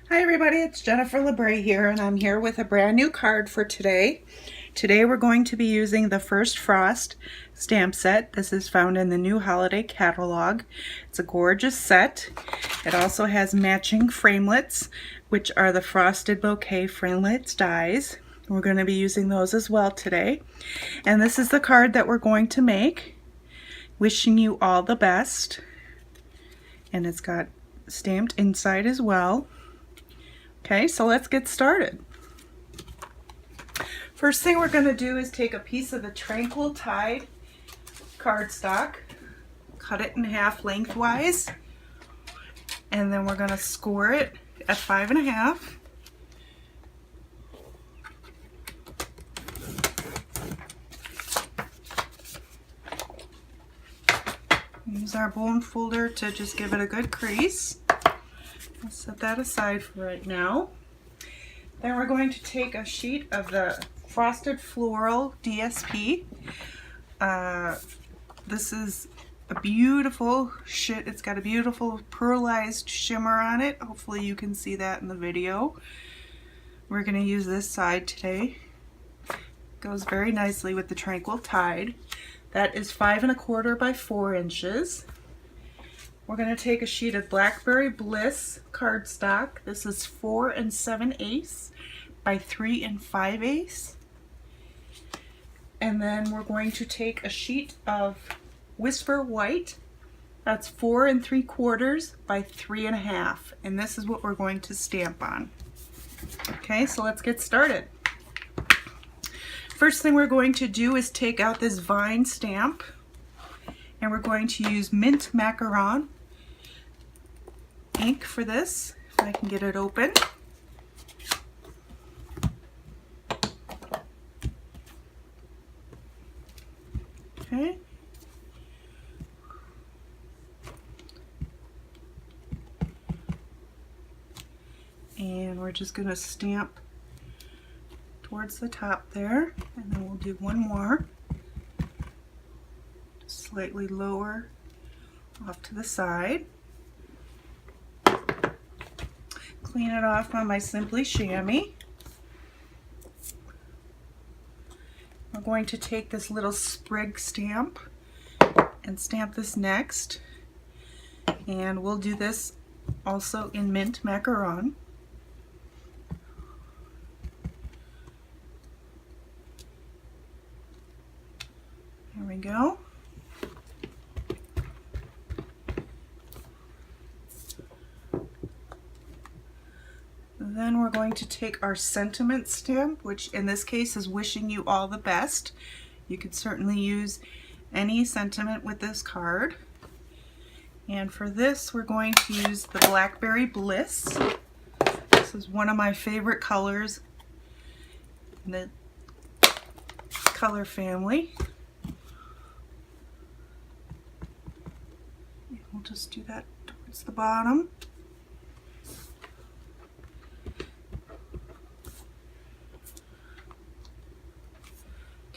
Hi everybody, it's Jennifer Labre here, and I'm here with a brand new card for today. Today we're going to be using the First Frost stamp set. This is found in the new holiday catalog. It's a gorgeous set. It also has matching framelits, which are the Frosted Bouquet framelits dies. We're going to be using those as well today. And this is the card that we're going to make. Wishing you all the best. And it's got stamped inside as well. Okay, so let's get started. First thing we're going to do is take a piece of the Tranquil Tide cardstock, cut it in half lengthwise, and then we're going to score it at 5.5. Use our bone folder to just give it a good crease. I'll set that aside for right now. Then we're going to take a sheet of the Frosted Floral DSP. This is a beautiful it's got a beautiful pearlized shimmer on it. Hopefully you can see that in the video. We're going to use this side today. Goes very nicely with the Tranquil Tide. That is 5.25 by 4 inches. We're going to take a sheet of Blackberry Bliss cardstock. This is 4 7/8 by 3 5/8. And then we're going to take a sheet of Whisper White. That's 4 3/4 by 3.5. And this is what we're going to stamp on. Okay, so let's get started. First thing we're going to do is take out this vine stamp. And we're going to use Mint Macaron ink for this, if I can get it open. Okay. And we're just going to stamp towards the top there, and then we'll do one more. Just slightly lower off to the side. Clean it off on my Simply Chamois. I'm going to take this little sprig stamp and stamp this next, and we'll do this also in Mint Macaron. There we go. Then we're going to take our sentiment stamp, which in this case is wishing you all the best. You could certainly use any sentiment with this card. And for this, we're going to use the Blackberry Bliss. This is one of my favorite colors in the color family. And we'll just do that towards the bottom.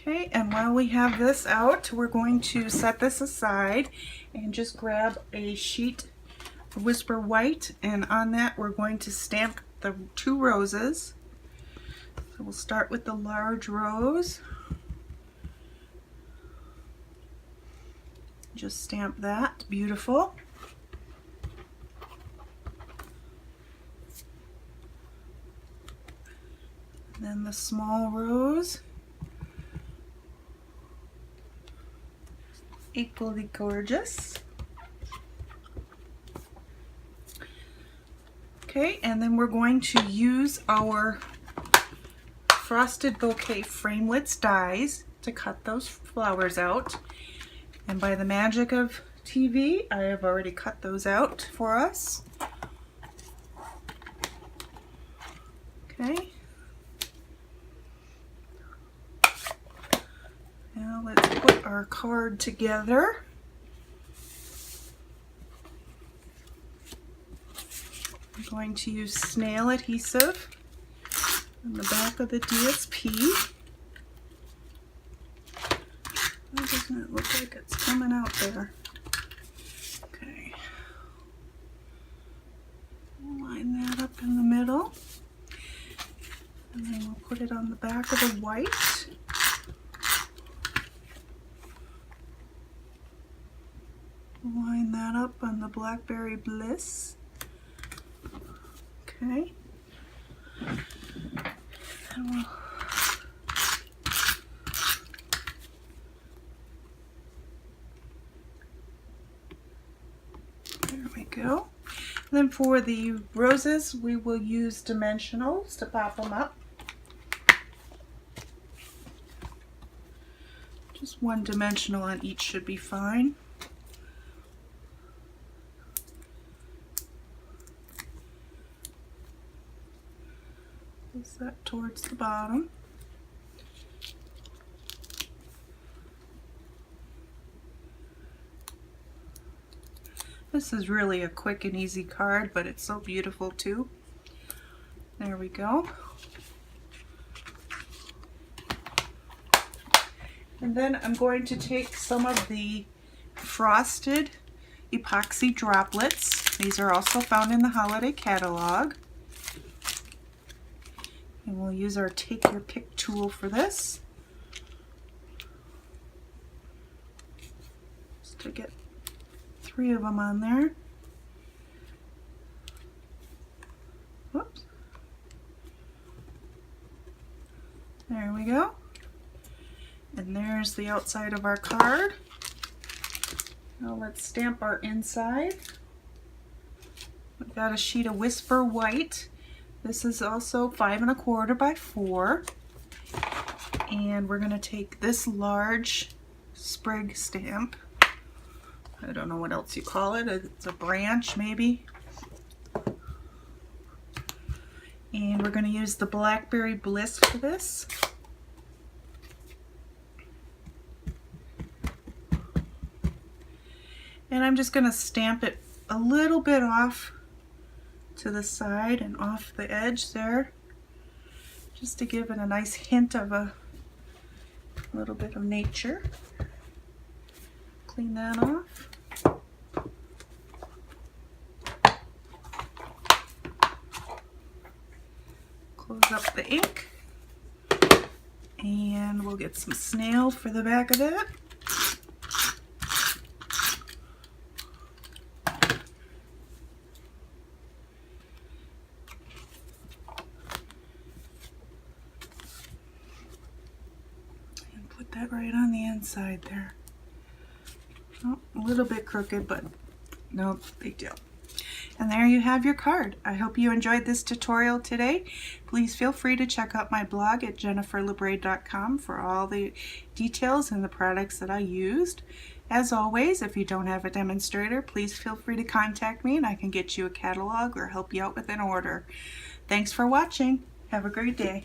Okay, and while we have this out, we're going to set this aside and just grab a sheet of Whisper White, and on that we're going to stamp the 2 roses. So we'll start with the large rose. Just stamp that, beautiful. And then the small rose. Equally gorgeous. Okay, and then we're going to use our Frosted Bouquet framelits dies to cut those flowers out. And by the magic of TV, I have already cut those out for us. Okay. Now let's put our card together. I'm going to use snail adhesive on the back of the DSP. Why doesn't it look like it's coming out there? Okay. Line that up in the middle. put it on the back of the white. Line that up on the Blackberry Bliss. Okay. And we'll there we go. And then for the roses, we will use dimensionals to pop them up. Just one dimensional on each should be fine. Place that towards the bottom. This is really a quick and easy card, but it's so beautiful too. There we go. And then I'm going to take some of the frosted epoxy droplets. These are also found in the holiday catalog. And we'll use our Take Your Pick tool for this. Just to get 3 of them on there. Whoops. There we go. And there's the outside of our card. Now let's stamp our inside. We've got a sheet of Whisper White. This is also 5 1/4 by 4. And we're going to take this large sprig stamp. I don't know what else you call it. It's a branch maybe. And we're going to use the Blackberry Bliss for this. And I'm just going to stamp it a little bit off to the side and off the edge there, just to give it a nice hint of a little bit of nature. Clean that off. Close up the ink. And we'll get some snail for the back of that. And put that right on the inside there. Oh, a little bit crooked, but no big deal. And there you have your card. I hope you enjoyed this tutorial today. Please feel free to check out my blog at jenniferlabre.com for all the details and the products that I used. As always, if you don't have a demonstrator, please feel free to contact me and I can get you a catalog or help you out with an order. Thanks for watching. Have a great day.